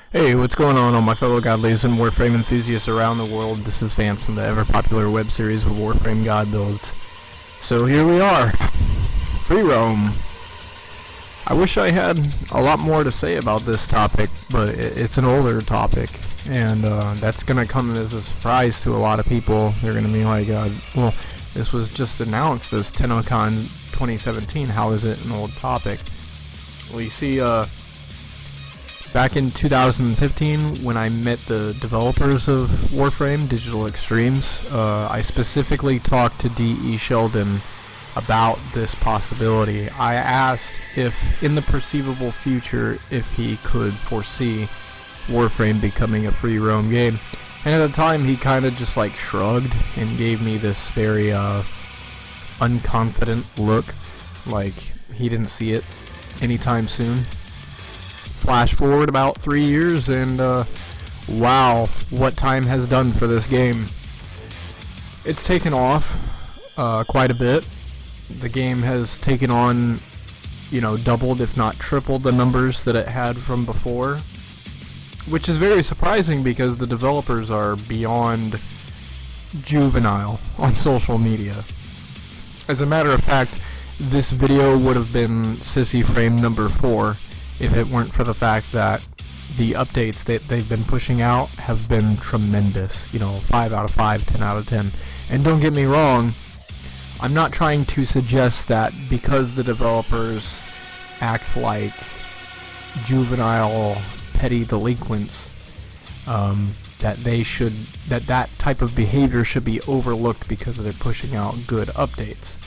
Hey, what's going on all my fellow godlies and Warframe enthusiasts around the world? This is Vance from the ever-popular web series of Warframe God Builds. So here we are, free roam. I wish I had a lot more to say about this topic, but it's an older topic, and that's going to come as a surprise to a lot of people. They're going to be like, well, this was just announced as TennoCon 2017, how is it an old topic? Well, you see, back in 2015, when I met the developers of Warframe, Digital Extremes, I specifically talked to D.E. Sheldon about this possibility. I asked if, in the perceivable future, if he could foresee Warframe becoming a free roam game. And at the time, he kind of just like shrugged and gave me this very unconfident look, like he didn't see it anytime soon. Flash forward about 3 years, and wow, what time has done for this game. It's taken off quite a bit. The game has taken on, doubled if not tripled the numbers that it had from before, which is very surprising because the developers are beyond juvenile on social media. As a matter of fact, this video would have been Sissy Frame number 4 if it weren't for the fact that the updates that they've been pushing out have been tremendous. 5 out of 5, 10 out of 10. And don't get me wrong, I'm not trying to suggest that because the developers act like juvenile, petty delinquents, that type of behavior should be overlooked because they're pushing out good updates.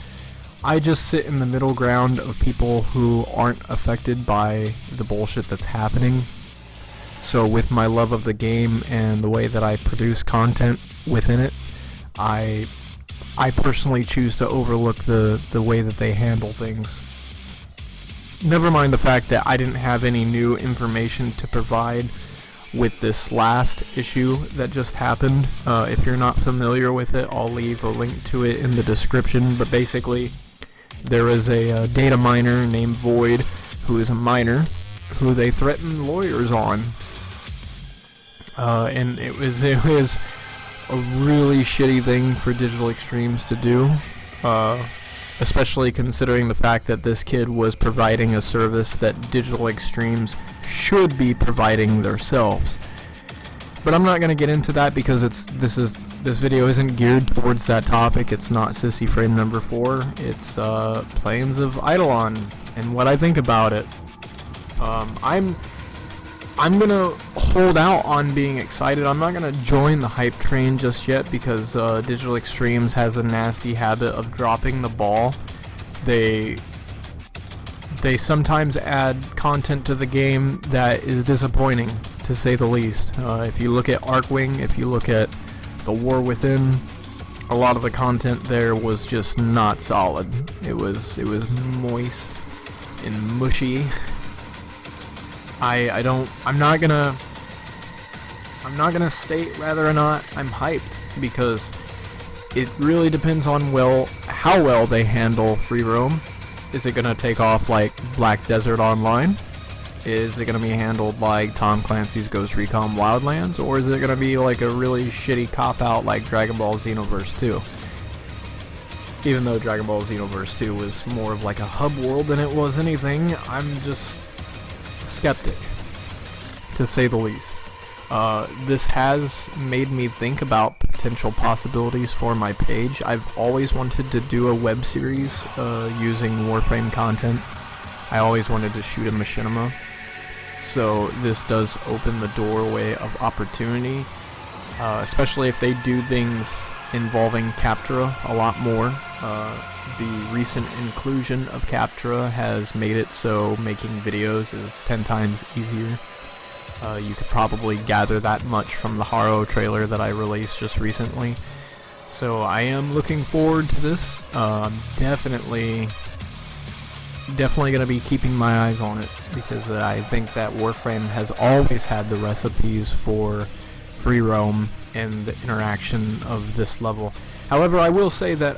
I just sit in the middle ground of people who aren't affected by the bullshit that's happening. So with my love of the game and the way that I produce content within it, I personally choose to overlook the way that they handle things. Never mind the fact that I didn't have any new information to provide with this last issue that just happened. If you're not familiar with it, I'll leave a link to it in the description, but basically there is a data miner named Void, who is a miner, who they threatened lawyers on. And it was a really shitty thing for Digital Extremes to do, especially considering the fact that this kid was providing a service that Digital Extremes should be providing themselves. But I'm not going to get into that because this video isn't geared towards that topic. It's not Sissy Frame number 4. It's Plains of Eidolon and what I think about it. I'm gonna hold out on being excited. I'm not gonna join the hype train just yet because Digital Extremes has a nasty habit of dropping the ball. They sometimes add content to the game that is disappointing, to say the least. If you look at Arcwing, if you look at The War Within, a lot of the content there was just not solid. It was moist and mushy. I'm not gonna state whether or not I'm hyped, because it really depends on how well they handle free roam. Is it gonna take off like Black Desert Online? Is it gonna be handled like Tom Clancy's Ghost Recon Wildlands? Or is it gonna be like a really shitty cop-out like Dragon Ball Xenoverse 2? Even though Dragon Ball Xenoverse 2 was more of like a hub world than it was anything, I'm just skeptic, to say the least. This has made me think about potential possibilities for my page. I've always wanted to do a web series using Warframe content. I always wanted to shoot a machinima. So this does open the doorway of opportunity, especially if they do things involving Captura a lot more. The recent inclusion of Captura has made it so making videos is 10 times easier. You could probably gather that much from the Haro trailer that I released just recently. So I am looking forward to this. Definitely going to be keeping my eyes on it, because I think that Warframe has always had the recipes for free roam and the interaction of this level. However, I will say that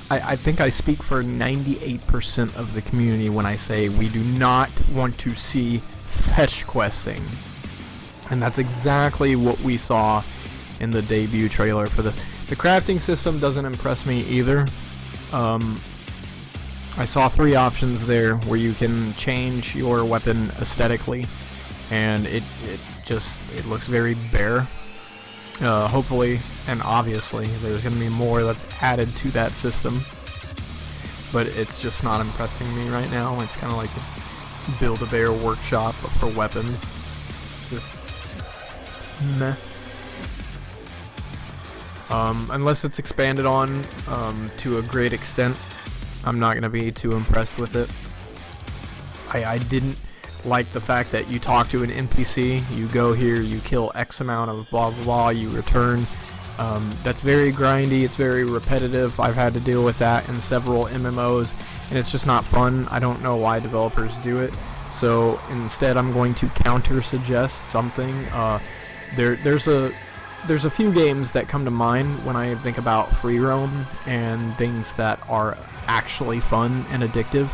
I think I speak for 98% of the community when I say we do not want to see fetch questing. And that's exactly what we saw in the debut trailer for this. The crafting system doesn't impress me either. I saw 3 options there where you can change your weapon aesthetically, and it looks very bare. Hopefully and obviously there's going to be more that's added to that system, but it's just not impressing me right now. It's kind of like a Build-A-Bear workshop for weapons. Just meh. Unless it's expanded on to a great extent, I'm not going to be too impressed with it. I didn't like the fact that you talk to an NPC, you go here, you kill X amount of blah blah blah, you return. That's very grindy, it's very repetitive. I've had to deal with that in several MMOs, and it's just not fun. I don't know why developers do it. So instead I'm going to counter suggest something. There's a few games that come to mind when I think about free roam and things that are actually fun and addictive.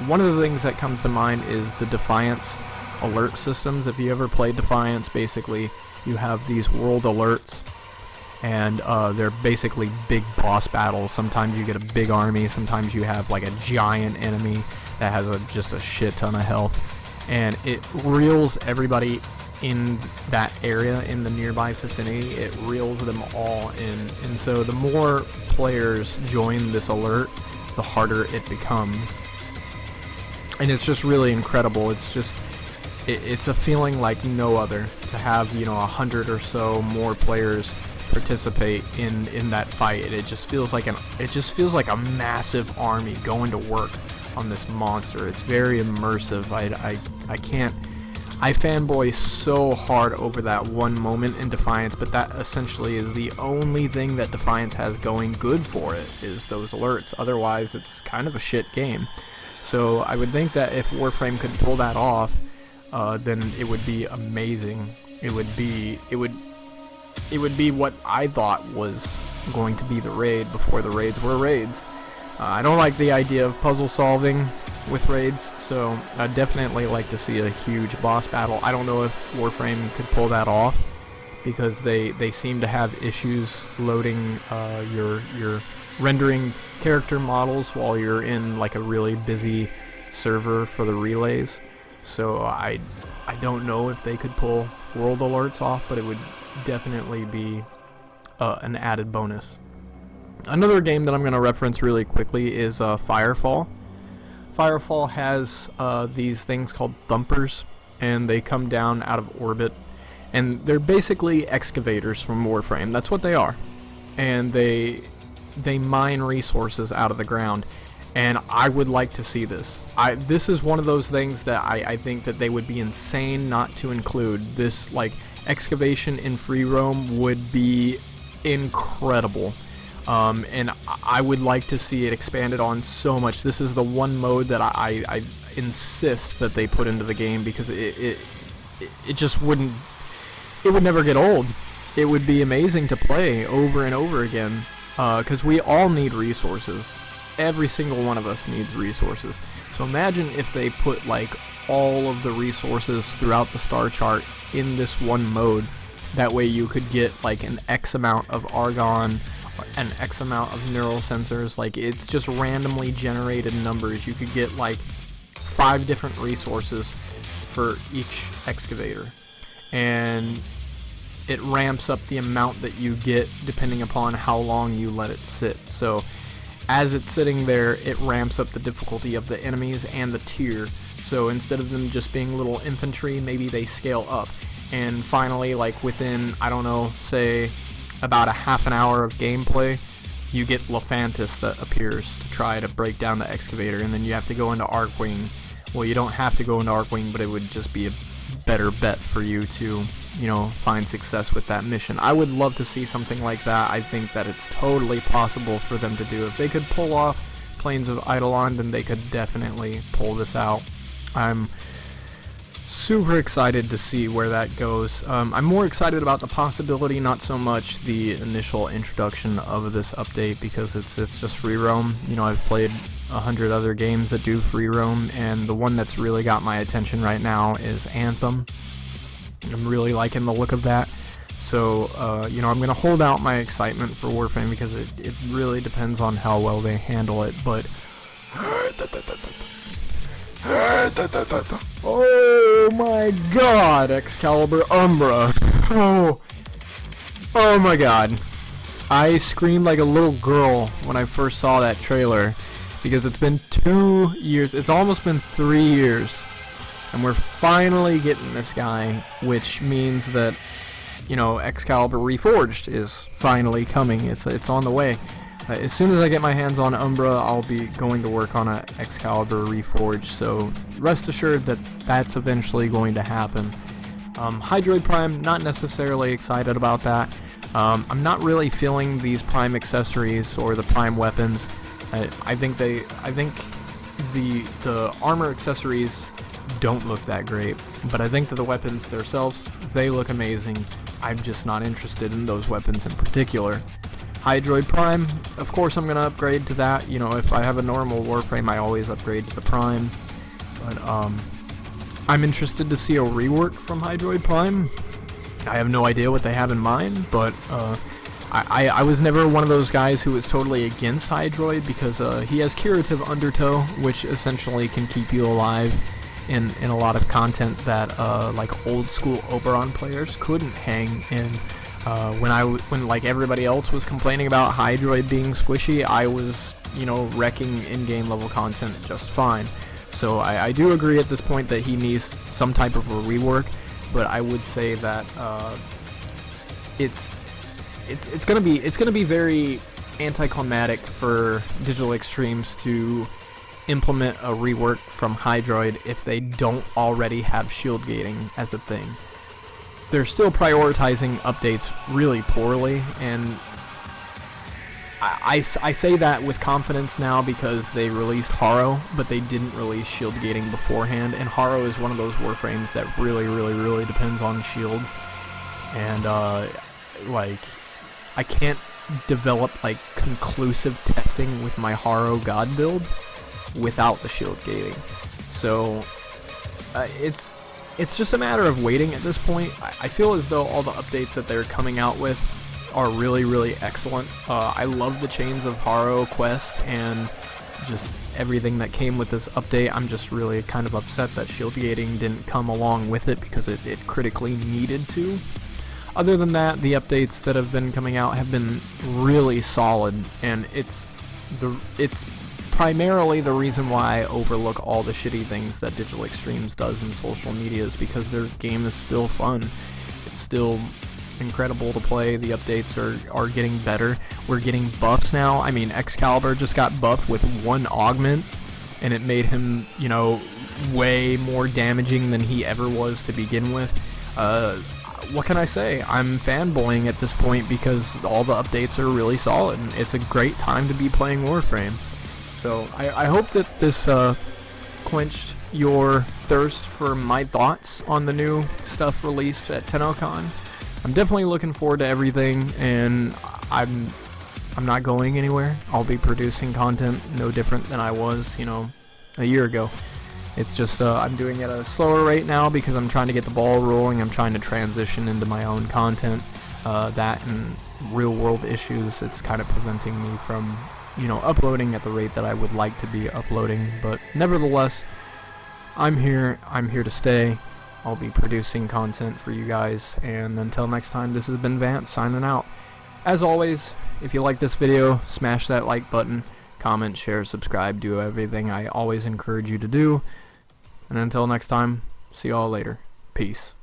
One of the things that comes to mind is the Defiance alert systems. If you ever played Defiance, basically you have these world alerts, and they're basically big boss battles. Sometimes you get a big army, sometimes you have like a giant enemy that has just a shit ton of health, and it reels everybody in that area, in the nearby vicinity. It reels them all in, and so the more players join this alert, the harder it becomes. And it's just really incredible. It's just, it's a feeling like no other to have, 100 or so more players participate in that fight. It just feels like a massive army going to work on this monster. It's very immersive. I fanboy so hard over that one moment in Defiance, but that essentially is the only thing that Defiance has going good for it, is those alerts. Otherwise, it's kind of a shit game. So I would think that if Warframe could pull that off, then it would be amazing. It would be what I thought was going to be the raid before the raids were raids. I don't like the idea of puzzle solving with raids, so I'd definitely like to see a huge boss battle. I don't know if Warframe could pull that off, because they seem to have issues loading your rendering character models while you're in like a really busy server for the relays. So I don't know if they could pull world alerts off, but it would definitely be an added bonus. Another game that I'm going to reference really quickly is Firefall. Firefall has these things called thumpers, and they come down out of orbit, and they're basically excavators from Warframe. That's what they are. And they mine resources out of the ground, and I would like to see this. This is one of those things that I think that they would be insane not to include. This like excavation in free roam would be incredible. And I would like to see it expanded on so much. This is the one mode that I insist that they put into the game, because it just wouldn't, it would never get old. It would be amazing to play over and over again, because we all need resources. Every single one of us needs resources. So imagine if they put like all of the resources throughout the star chart in this one mode. That way you could get like an X amount of argon, an X amount of neural sensors. Like, it's just randomly generated numbers. You could get like 5 different resources for each excavator, and it ramps up the amount that you get depending upon how long you let it sit. So as it's sitting there, it ramps up the difficulty of the enemies and the tier. So instead of them just being little infantry, maybe they scale up. And finally, like within, I don't know, say about a half an hour of gameplay, you get Lephantis that appears to try to break down the excavator, and then you have to go into Arcwing. Well, you don't have to go into Arcwing, but it would just be a better bet for you to, find success with that mission. I would love to see something like that. I think that it's totally possible for them to do. If they could pull off Plains of Eidolon, then they could definitely pull this out. I'm super excited to see where that goes. I'm more excited about the possibility, not so much the initial introduction of this update, because it's just free roam. I've played 100 other games that do free roam, and the one that's really got my attention right now is Anthem. I'm really liking the look of that. So, you know, I'm going to hold out my excitement for Warframe because it really depends on how well they handle it, but... Oh my god, Excalibur Umbra. Oh my god. I screamed like a little girl when I first saw that trailer because it's been 2 years, it's almost been 3 years, and we're finally getting this guy, which means that, you know, Excalibur Reforged is finally coming. It's on the way. As soon as I get my hands on Umbra, I'll be going to work on a Excalibur Reforged, so rest assured that that's eventually going to happen. Hydroid Prime, not necessarily excited about that. I'm not really feeling these Prime accessories or the Prime weapons. I think the armor accessories don't look that great, but I think that the weapons themselves, they look amazing. I'm just not interested in those weapons in particular. Hydroid Prime, of course I'm going to upgrade to that. You know, if I have a normal Warframe, I always upgrade to the Prime. But I'm interested to see a rework from Hydroid Prime. I have no idea what they have in mind, but I was never one of those guys who was totally against Hydroid because he has Curative Undertow, which essentially can keep you alive in a lot of content that like old school Oberon players couldn't hang in. When like everybody else was complaining about Hydroid being squishy, I was, you know, wrecking in-game level content just fine. So I do agree at this point that he needs some type of a rework, but I would say that it's gonna be very anticlimactic for Digital Extremes to implement a rework from Hydroid if they don't already have shield gating as a thing. They're still prioritizing updates really poorly, and I say that with confidence now because they released Haro, but they didn't release shield gating beforehand, and Haro is one of those Warframes that really depends on shields, and like, I can't develop like conclusive testing with my Haro God build without the shield gating. So it's just a matter of waiting at this point. I feel as though all the updates that they're coming out with are really excellent. I love the Chains of Haro quest and just everything that came with this update. I'm just really kind of upset that shield gating didn't come along with it because it critically needed to. Other than that, the updates that have been coming out have been really solid, and it's primarily the reason why I overlook all the shitty things that Digital Extremes does in social media is because their game is still fun. It's still incredible to play. The updates are getting better. We're getting buffs now. I mean, Excalibur just got buffed with 1 augment, and it made him, you know, way more damaging than he ever was to begin with. What can I say? I'm fanboying at this point because all the updates are really solid, and it's a great time to be playing Warframe. So I hope that this quenched your thirst for my thoughts on the new stuff released at TennoCon. I'm definitely looking forward to everything, and I'm not going anywhere. I'll be producing content no different than I was, you know, a year ago. It's just I'm doing it at a slower rate now because I'm trying to get the ball rolling. I'm trying to transition into my own content. That and real world issues, it's kind of preventing me from, you know, uploading at the rate that I would like to be uploading. But nevertheless, I'm here to stay. I'll be producing content for you guys, and until next time, this has been Vance signing out. As always, if you like this video, smash that like button, comment, share, subscribe, do everything I always encourage you to do. And until next time, see y'all later. Peace.